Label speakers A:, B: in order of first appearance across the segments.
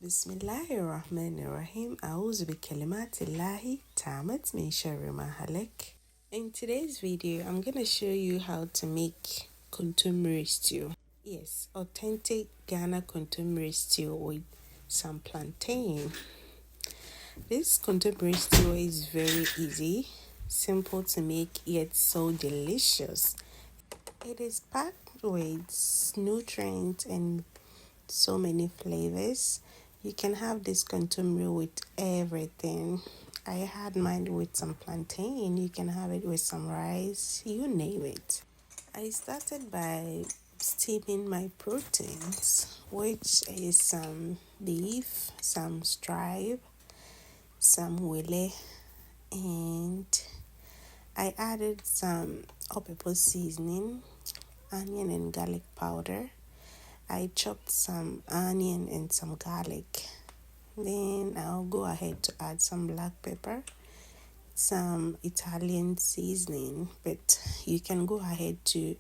A: Bismillahirrahmanirrahim. A'udhu bi kalimatillahi tamat min sharri ma halak. In today's video, I'm going to show you how to make kontomire stew. Yes, authentic Ghana kontomire stew with some plantain. This kontomire stew is very easy, simple to make, yet so delicious. It is packed with nutrients and so many flavors. You can have this kontomire with everything. I had mine with some plantain. You can have it with some rice, you name it. I started by steaming my proteins, which is some beef, some stripe, some wele, and I added some all-purpose seasoning, onion and garlic powder. I chopped some onion and some garlic. Then I'll go ahead to add some black pepper, some Italian seasoning, but you can go ahead to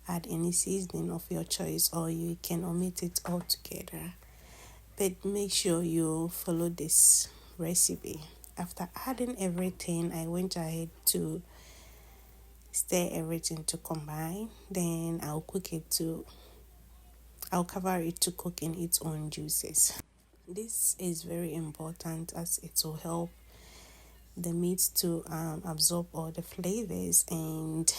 A: add any seasoning of your choice, or you can omit it altogether. But make sure you follow this recipe. After adding everything, I went ahead to stir everything to combine. Then I'll cover it to cook in its own juices. This is very important as it will help the meat to absorb all the flavors, and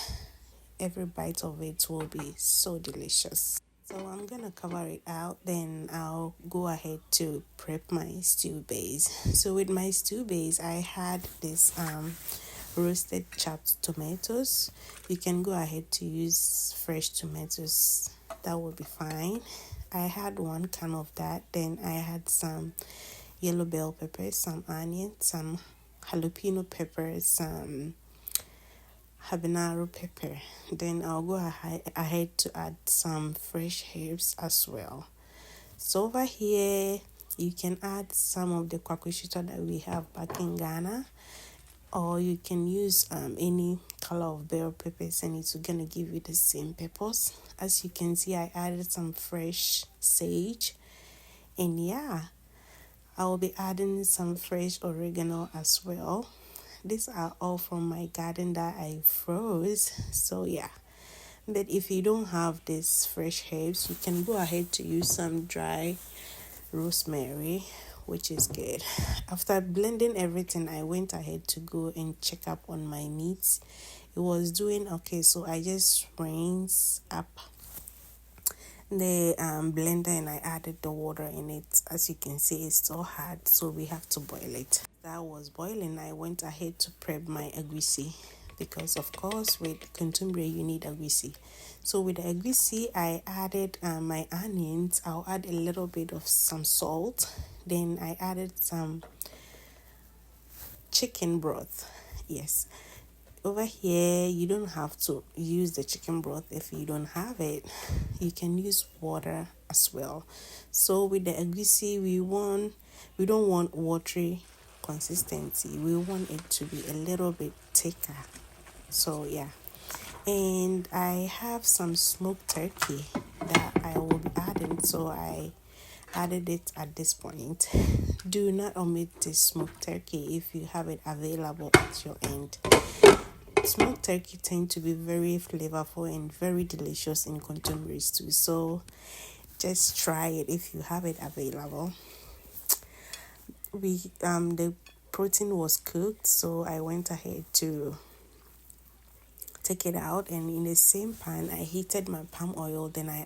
A: every bite of it will be so delicious. So I'm gonna cover it out, then I'll go ahead to prep my stew base. So with my stew base, I had this roasted chopped tomatoes. You can go ahead to use fresh tomatoes, that will be fine. I had 1 can of that. Then I had some yellow bell peppers, some onion, some jalapeno peppers, some habanero pepper. Then I'll go ahead to add some fresh herbs as well. So over here, you can add some of the Agushie that we have back in Ghana, or you can use any color of bell peppers, and it's gonna give you the same purpose. As you can see, I added some fresh sage, and yeah, I will be adding some fresh oregano as well. These are all from my garden that I froze, so yeah. But if you don't have these fresh herbs, you can go ahead to use some dry rosemary, which is good. After blending everything, I went ahead to go and check up on my meat. It was doing okay, so I just rinsed up the blender and I added the water in it. As you can see, it's so hard, so we have to boil it. That was boiling, I went ahead to prep my agushie, because of course with kontomire you need agushie. So with the agushie, I added my onions. I'll add a little bit of some salt. Then I added some chicken broth. Yes, over here you don't have to use the chicken broth. If you don't have it, you can use water as well. So with the agushie, we don't want watery consistency. We want it to be a little bit thicker. So yeah, and I have some smoked turkey that I will be adding, so I added it at this point. Do not omit the smoked turkey if you have it available at your end. Smoked turkey tend to be very flavorful and very delicious in kontomire stew, so just try it if you have it available. The protein was cooked, so I went ahead to take it out, and in the same pan I heated my palm oil. Then I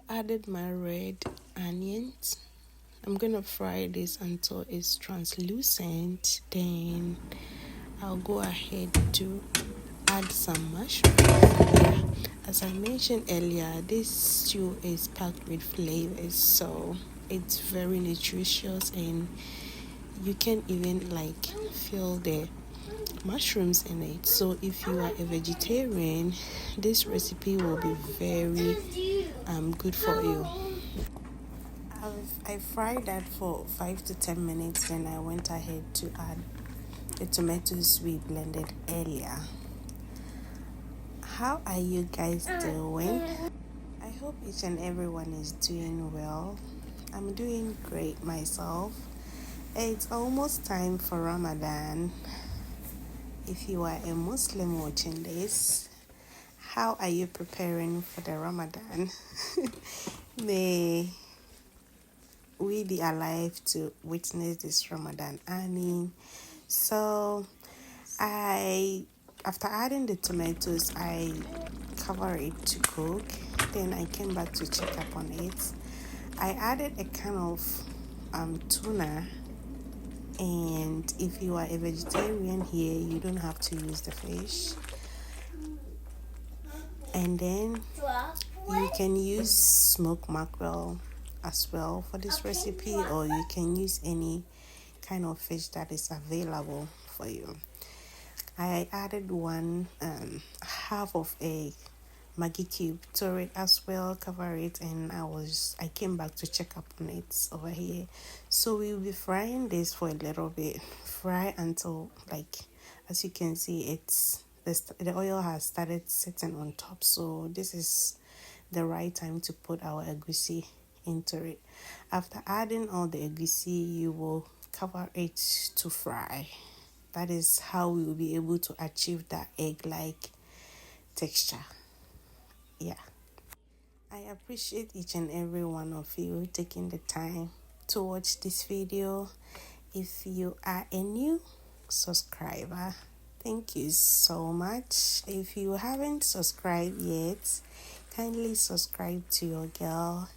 A: added my red onions. I'm gonna fry this until it's translucent. Then I'll go ahead to add some mushrooms. Yeah, as I mentioned earlier, this stew is packed with flavors, so it's very nutritious, and you can even feel the mushrooms in it. So if you are a vegetarian, this recipe will be very good for you. I fried that for 5 to 10 minutes. Then I went ahead to add the tomatoes we blended earlier. How are you guys doing? I hope each and everyone is doing well. I'm doing great myself. It's almost time for Ramadan. If you are a Muslim watching this, how are you preparing for the Ramadan? May we be alive to witness this Ramadan. So I after adding the tomatoes, I cover it to cook. Then I came back to check up on it. I added a kind of tuna, and if you are a vegetarian here, you don't have to use the fish. And then you can use smoked mackerel as well for this recipe, or you can use any kind of fish that is available for you. I added one half of a Maggi cube to it as well, cover it, and I came back to check up on it over here. So we'll be frying this for a little bit, fry until, like, as you can see, the oil has started sitting on top. So this is the right time to put our agushie into it. After adding all the agushie, you will cover it to fry. That is how we will be able to achieve that egg-like texture. Yeah. I appreciate each and every one of you taking the time to watch this video. If you are a new subscriber, thank you so much. If you haven't subscribed yet, kindly subscribe to your girl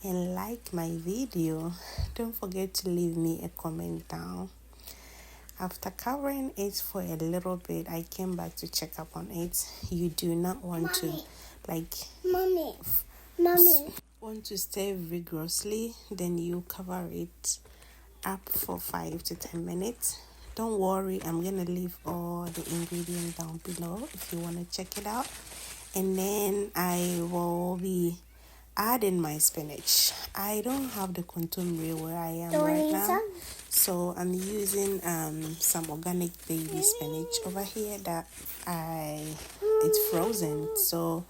A: and like my video. Don't forget to leave me a comment down. After covering it for a little bit, I came back to check up on it. You do not want to want to stir vigorously, then you cover it up for 5 to 10 minutes. Don't worry, I'm gonna leave all the ingredients down below if you want to check it out. And then I will be adding my spinach. I don't have the kontomire where I am right now, so I'm using some organic baby spinach over here that it's frozen, so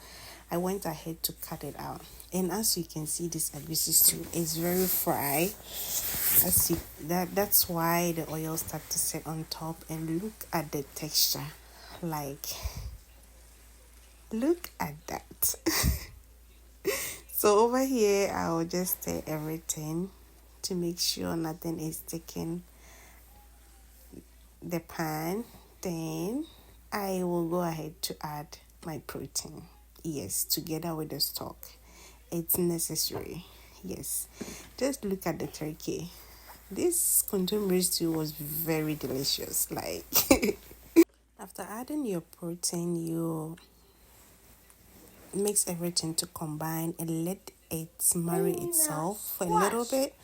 A: I went ahead to cut it out. And as you can see, this agushie stew is very fried. That's why the oil starts to sit on top. And look at the texture, look at that. So over here, I'll just stir everything to make sure nothing is sticking the pan. Then I will go ahead to add my protein. Yes, together with the stock. It's necessary. Yes. Just look at the turkey. This kontomire stew was very delicious. After adding your protein, you mix everything to combine and let it marry itself for a little bit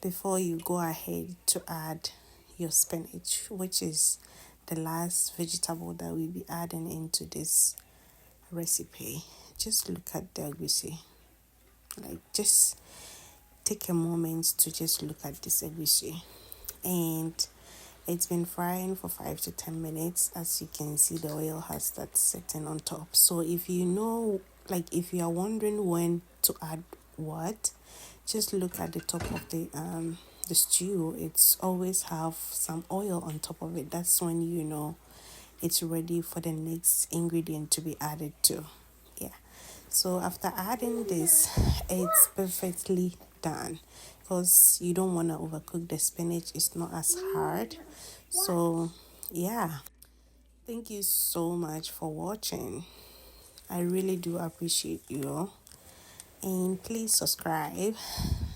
A: before you go ahead to add your spinach, which is the last vegetable that we'll be adding into this recipe. Just look at the agushie. Just take a moment to just look at this agushie. And it's been frying for 5 to 10 minutes. As you can see, the oil has started sitting on top. So if you are wondering when to add what, just look at the top of the stew. It's always have some oil on top of it. That's when you know it's ready for the next ingredient to be added to. Yeah. So after adding this, it's perfectly done, because you don't want to overcook the spinach. It's not as hard. So yeah, thank you so much for watching. I really do appreciate you, and please subscribe.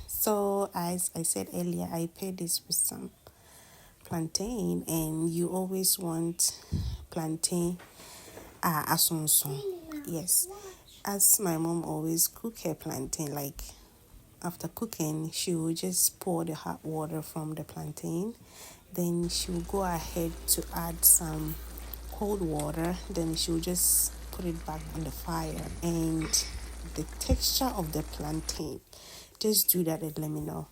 A: So as I said earlier, I paired this with some plantain, and you always want plantain asonson. Yes, as my mom always cook her plantain, after cooking, she will just pour the hot water from the plantain. Then she will go ahead to add some cold water. Then she will just put it back on the fire. And the texture of the plantain, just do that and let me know.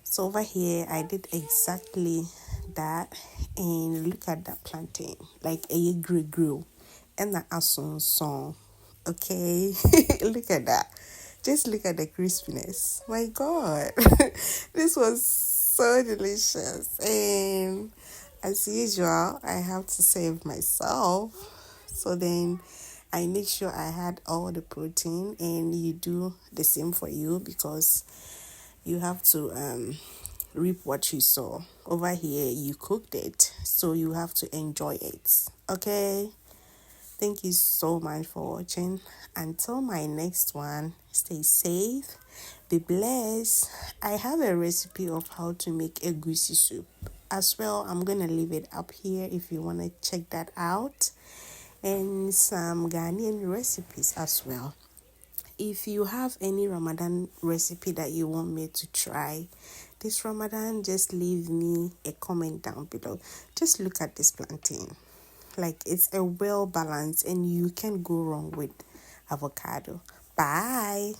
A: So over here, I did exactly that. And look at that plantain, like a grill and the asun song. Okay, look at that. Just look at the crispiness. My God. This was so delicious. And as usual, I have to save myself. So then I make sure I had all the protein, and you do the same for you, because you have to reap what you sow. Over here, you cooked it, so you have to enjoy it. Okay? Thank you so much for watching. Until my next one, stay safe, be blessed. I have a recipe of how to make Agushie soup as well. I'm gonna leave it up here if you want to check that out, and some Ghanaian recipes as well. If you have any Ramadan recipe that you want me to try this Ramadan, just leave me a comment down below. Just look at this plantain. Like, it's a well balanced, and you can't go wrong with avocado. Bye.